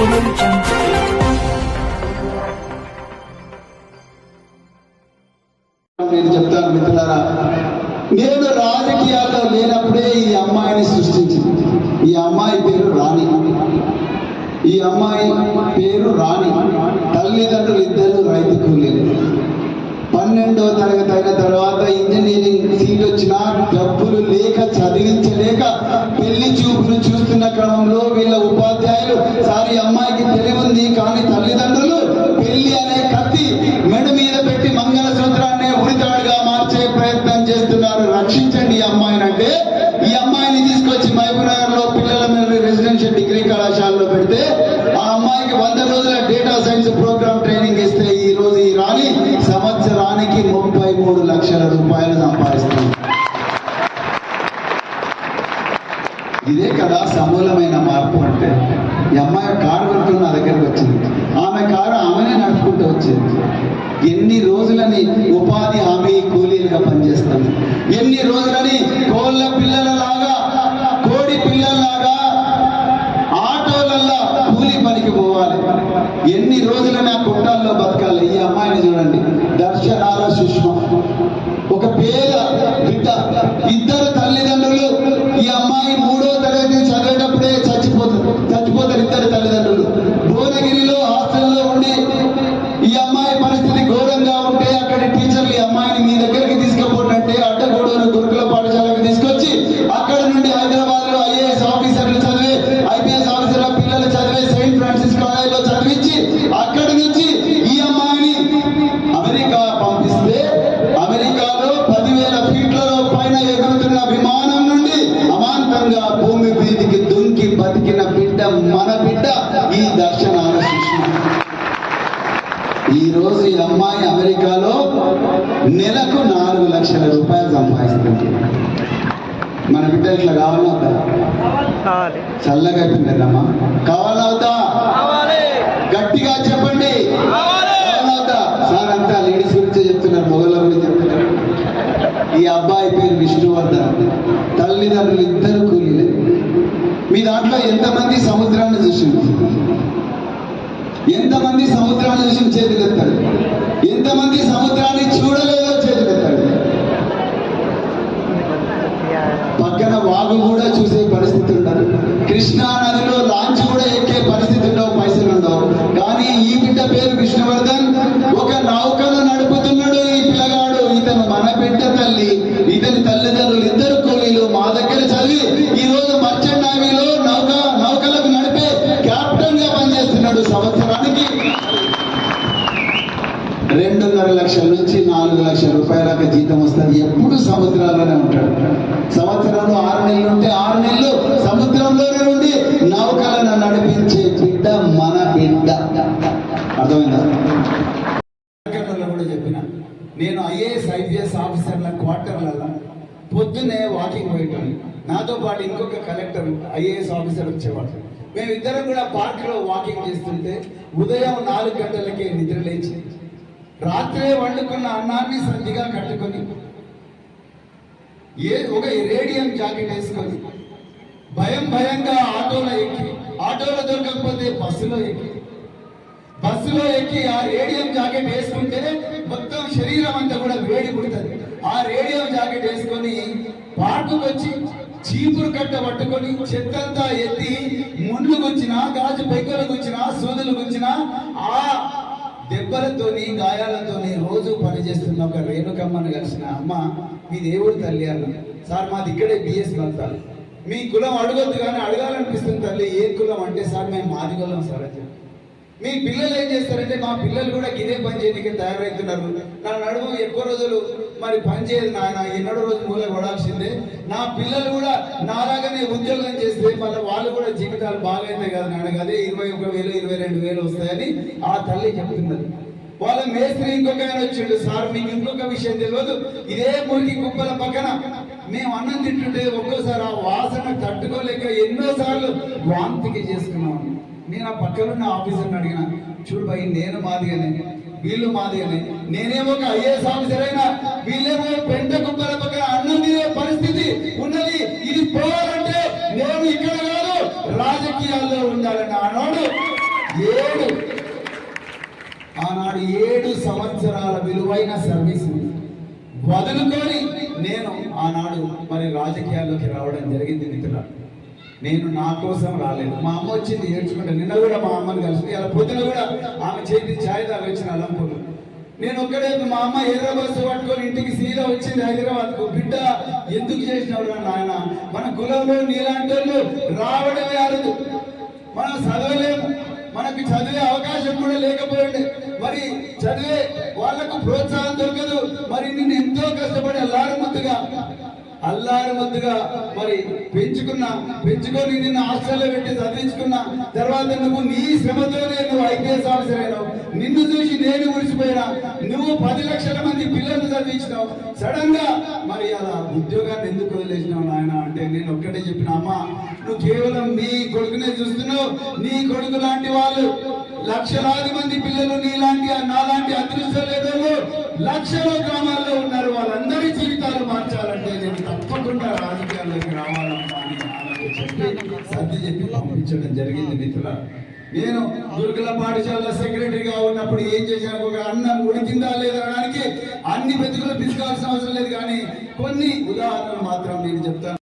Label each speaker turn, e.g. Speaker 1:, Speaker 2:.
Speaker 1: నేను చెప్తాను మిత్రులారా, నేను రాజకీయాల్లో లేనప్పుడే ఈ అమ్మాయిని సృష్టించింది. ఈ అమ్మాయి పేరు రాణి. ఈ అమ్మాయి పేరు రాణి. తల్లిదండ్రులు ఇద్దరు రైతు కూలీలు. 12వ తరగతి అయిన తర్వాత ఇంజనీరింగ్ సీట్ వచ్చినా డబ్బులు లేక చదివించలేక పెళ్లి చూపులు చూస్తున్న క్రమంలో వీళ్ళ ఉపాధ్యాయులు సారి అమ్మాయికి తెలివి ఉంది కానీ తల్లిదండ్రులు పెళ్లి అనే కత్తి మెడ మీద పెట్టి మంగళసూత్రాన్ని ఉరితాడుగా మార్చే ప్రయత్నం చేస్తున్నారు. రక్షించండి ఈ అమ్మాయిని అంటే ఈ అమ్మాయిని తీసుకొచ్చి మహబూబ్నగర్ లో పిల్లల రెసిడెన్షియల్ డిగ్రీ కళాశాలలో పెడితే ఆ అమ్మాయికి 100 రోజుల డేటా సైన్స్ ప్రోగ్రామ్ ట్రైనింగ్ ఇస్తే ఈ రోజు ఈ రాణి సంవత్సరానికి 33 లక్షల రూపాయలు సంపాదిస్తుంది. ఇదే కదా సమూలమైన మార్పు అంటే. ఈ అమ్మాయి కారు కొనుక్కుని నా దగ్గరకు వచ్చింది. ఆమె కారు ఆమెనే నడుపుకుంటూ వచ్చేది. ఎన్ని రోజులని ఉపాధి హామీ కూలీలుగా పనిచేస్తాను, ఎన్ని రోజులని కోళ్ళ పిల్లలలాగా కోడి పిల్లల్లాగా ఆటోలల్లా కూలీ పనికి పోవాలి, ఎన్ని రోజులని ఆ కుట్టాల్లో బతకాలి. ఈ అమ్మాయిని చూడండి, దర్శనాల సుష్మ, ఒక పేద బిడ్డ, ఇద్దరు తల్లిదండ్రులు. ఈ అమ్మాయి 3వ తరగతి చదివేటప్పుడే చచ్చిపోతారు ఇద్దరు తల్లిదండ్రులు. భువనగిరిలో హాస్టల్లో ఉండి ఈ అమ్మాయి పరిస్థితి ఘోరంగా ఉంటే అక్కడి టీచర్లు ఈ అమ్మాయిని మీ దగ్గరికి తీసుకుపోతుంటే అడ్డగూడూరు గురుకుల పాఠశాలకు తీసుకొచ్చి అక్కడ నుండి హైదరాబాద్ లో ఐఏఎస్ ఆఫీసర్లు చదివే ఐపీఎస్ ఆఫీసర్ల పిల్లలు చదివే సెయింట్ ఫ్రాన్సిస్ కాలేజీలో చదివించి అక్కడి నుంచి ఈ అమ్మాయిని అమెరికా పంపిస్తే అమెరికాలో 10,000 ఫీట్లలో పైన ఎగురుతున్న విమానం నుండి అమాంతంగా భూమి మీదికి దుంకి బతికిన బిడ్డ మన బిడ్డ ఈ దర్శనాల సుష్మ. ఈ రోజు ఈ అమ్మాయి అమెరికాలో నెలకు 4 లక్షల రూపాయలు సంపాదిస్తుంది. మన బిడ్డ ఇట్లా కావాలవుతా? చల్లగా అయిపోయిందమ్మా. కావాలవుతా? గట్టిగా చెప్పండి. కావాలవుతా? సార్ అంతా లేడీస్ గురించి చెప్తున్నారు, మొగల గురించి చెప్తున్నారు. ఈ అబ్బాయి పేరు విష్ణువర్ధన్. తల్లిదండ్రులు ఇద్దరు కూలీలే. మీ దాంట్లో ఎంతమంది సముద్రాన్ని చూసింది? ఎంతమంది సముద్రాన్ని చూసి చేతులెత్తాడు? ఎంతమంది సముద్రాన్ని చూడలేదో చేతులెత్తాడు? పక్కన వాగు కూడా చూసే పరిస్థితి ఉండదు. కృష్ణా నదిలో లాంచ్ కూడా ఎక్కే పరిస్థితి ఉండవు, పైసలు ఉండవు. కానీ ఈ బిడ్డ పేరు విష్ణువర్ధన్. ఒక నౌకను నడుపుతున్నాడు ఈ పిల్లగాడు. ఇతను మన బిడ్డ తల్లి, ఇతని తల్లిదండ్రులు ఇద్దరు కూలీలు. మా దగ్గర చదివి ఈ రోజు మర్చెంట్ నేవీలో నౌకలకు నడిపే కెప్టెన్ గా పనిచేస్తున్నాడు. సంవత్సరానికి 2.5 లక్షల నుంచి 4 లక్షల రూపాయల జీతం వస్తుంది. ఎప్పుడు సముద్రాల్లోనే ఉంటాడు. సంవత్సరంలో 6 నెలలు ఉంటే 6 నెలలు సముద్రంలోనే ఉండి నౌకలను నడిపించే బిడ్డ మన బిడ్డ. అర్థమైందా? కూడా చెప్పిన నేను ఐఏఎస్ ఐపీఎస్ ఆఫీసర్ల క్వార్టర్లలో పొద్దున్నే వాకింగ్ పోయేటాను. నాతో పాటు ఇంకొక కలెక్టర్ ఐఏఎస్ ఆఫీసర్ వచ్చేవాడు. మేమిద్దరం కూడా పార్కులో వాకింగ్ చేస్తుంటే ఉదయం 4 గంటలకే నిద్ర లేచి రాత్రే వండుకున్న అన్నాన్ని సంధిగా కట్టుకొని ఒక రేడియం జాకెట్ వేసుకొని భయంగా ఆటోలో ఎక్కి, ఆటోలో దొరకకపోతే బస్సులో ఎక్కి ఆ రేడియం జాకెట్ వేసుకుంటే మొత్తం శరీరం అంతా కూడా వేడి పుడుతుంది. ఆ రేడియం జాకెట్ వేసుకొని పార్కుకు వచ్చి చీపురు కట్ట పట్టుకొని చెత్తంతా ఎత్తి ముండ్లు గుచ్చినా, గాజు పెగ్గలు గుచ్చినా, సూదులు గుచ్చినా ఆ దెబ్బలతోని గాయాలతోని రోజు పనిచేస్తున్న ఒక రేణుకమ్మను కలిసిన అమ్మ, మీ దేవుడు తల్లి అన్న. సార్ మాది ఇక్కడే బిఎస్ కలుతారు, మీ కులం అడగొద్దు కానీ అడగాలనిపిస్తుంది తల్లి. ఏ కులం అంటే సార్ మేము మాది కులం సార్ అని. మీ పిల్లలు ఏం చేస్తారంటే మా పిల్లలు కూడా గిదే పని చేయడానికి తయారవుతున్నారు. నా నడుము ఎక్కువ రోజులు మరి పని చేయదు నాయన, ఎన్నడో రోజు మూల కొడాల్సిందే. నా పిల్లలు కూడా నాలాగానే ఉద్యోగం చేస్తే మళ్ళీ వాళ్ళు కూడా జీవితాలు బాగైతాయి కదా నాన్న, అదే 21,000 22,000 వస్తాయని ఆ తల్లి చెప్తున్నది. వాళ్ళ మేస్త్రి ఇంకొక ఆయన వచ్చిండు. సార్ మీకు ఇంకొక విషయం తెలియదు, ఇదే మురికి కుప్పల పక్కన మేము అన్నం తింటుంటే ఒక్కోసారి ఆ వాసన తట్టుకోలేక ఎన్నోసార్లు వాంతికి చేసుకున్నాము. నేను ఆ పక్కనున్న ఆఫీసర్ని అడిగిన, చూడు భయ్ నేను మాదిగానే, వీళ్ళు మాదిగానే, నేనేమో ఒక ఐఏఎస్ ఆఫీసర్ అయినా వీళ్ళేమో పెంట కుప్పల పక్కన అన్నం తినే పరిస్థితి ఉన్నది. ఇది పోవాలంటే నేను ఇక్కడ కాదు రాజకీయాల్లో ఉండాలని ఆనాడు సరైన సర్వీస్ వదులుకొని నేను ఆనాడు మరి రాజకీయాల్లోకి రావడం జరిగింది మిత్రుల. నేను నా కోసం రాలేదు. మా అమ్మ వచ్చింది ఏడ్చుకుంటే, నిన్న కూడా మా అమ్మని కలిసి అలా పొద్దున కూడా ఆమె చేతి ఛాయ్ తాగి వచ్చిన అలంపూర్. నేను ఒక్కడే, మా అమ్మ ఎర్ర బస్సు పట్టుకొని ఇంటికి సీదా వచ్చింది హైదరాబాద్కు. బిడ్డ ఎందుకు చేసినవు నాయన, మన కులంలో నీలాంటి వాళ్ళు రావడమే అరుదు, మనం చదవలేము, మనకు చదివే అవకాశం కూడా లేకపోయింది, మరి చదివే వాళ్లకు ప్రోత్సాహం దొరకదు. మరి నిన్ను ఎంతో కష్టపడి అల్లారు ముద్దుగా మరి పెంచుకొని నిన్ను హాస్టల్లో పెట్టి చదివించుకున్నా. తర్వాత నువ్వు నీ శ్రమతోనే నువ్వు ఐపీఎస్ ఆఫీసర్ అయినావు. నిన్ను చూసి నేను మురిసిపోయినా. నువ్వు 10 లక్షల మంది పిల్లలను చదివించినావు. సడన్ గా మరి అలా ఉద్యోగాన్ని ఎందుకు వదిలేసినావు నాయన అంటే, నేను ఒక్కటే చెప్పిన, అమ్మ నువ్వు కేవలం నీ కొడుకునే చూస్తున్నావు. నీ కొడుకు లాంటి వాళ్ళు లక్షలాది మంది పిల్లలు నీలాంటి నాలాంటి అదృష్టం లేదో లక్షల గ్రామాల్లో ఉన్నారు. వాళ్ళందరి జీవితాలు మార్చాలంటే నేను తప్పకుండా రాజకీయాల్లోకి రావాలమ్మా అని సర్ది చెప్పి పంపించడం జరిగింది మిత్రుల. నేను గురుకుల పాఠశాల సెక్రటరీగా ఉన్నప్పుడు ఏం చేశాను, ఒక అన్నం ఉడికిందా లేదనడానికి అన్ని బతుకులు పిసుకాల్సిన అవసరం లేదు, కానీ కొన్ని ఉదాహరణలు మాత్రం నేను చెప్తాను.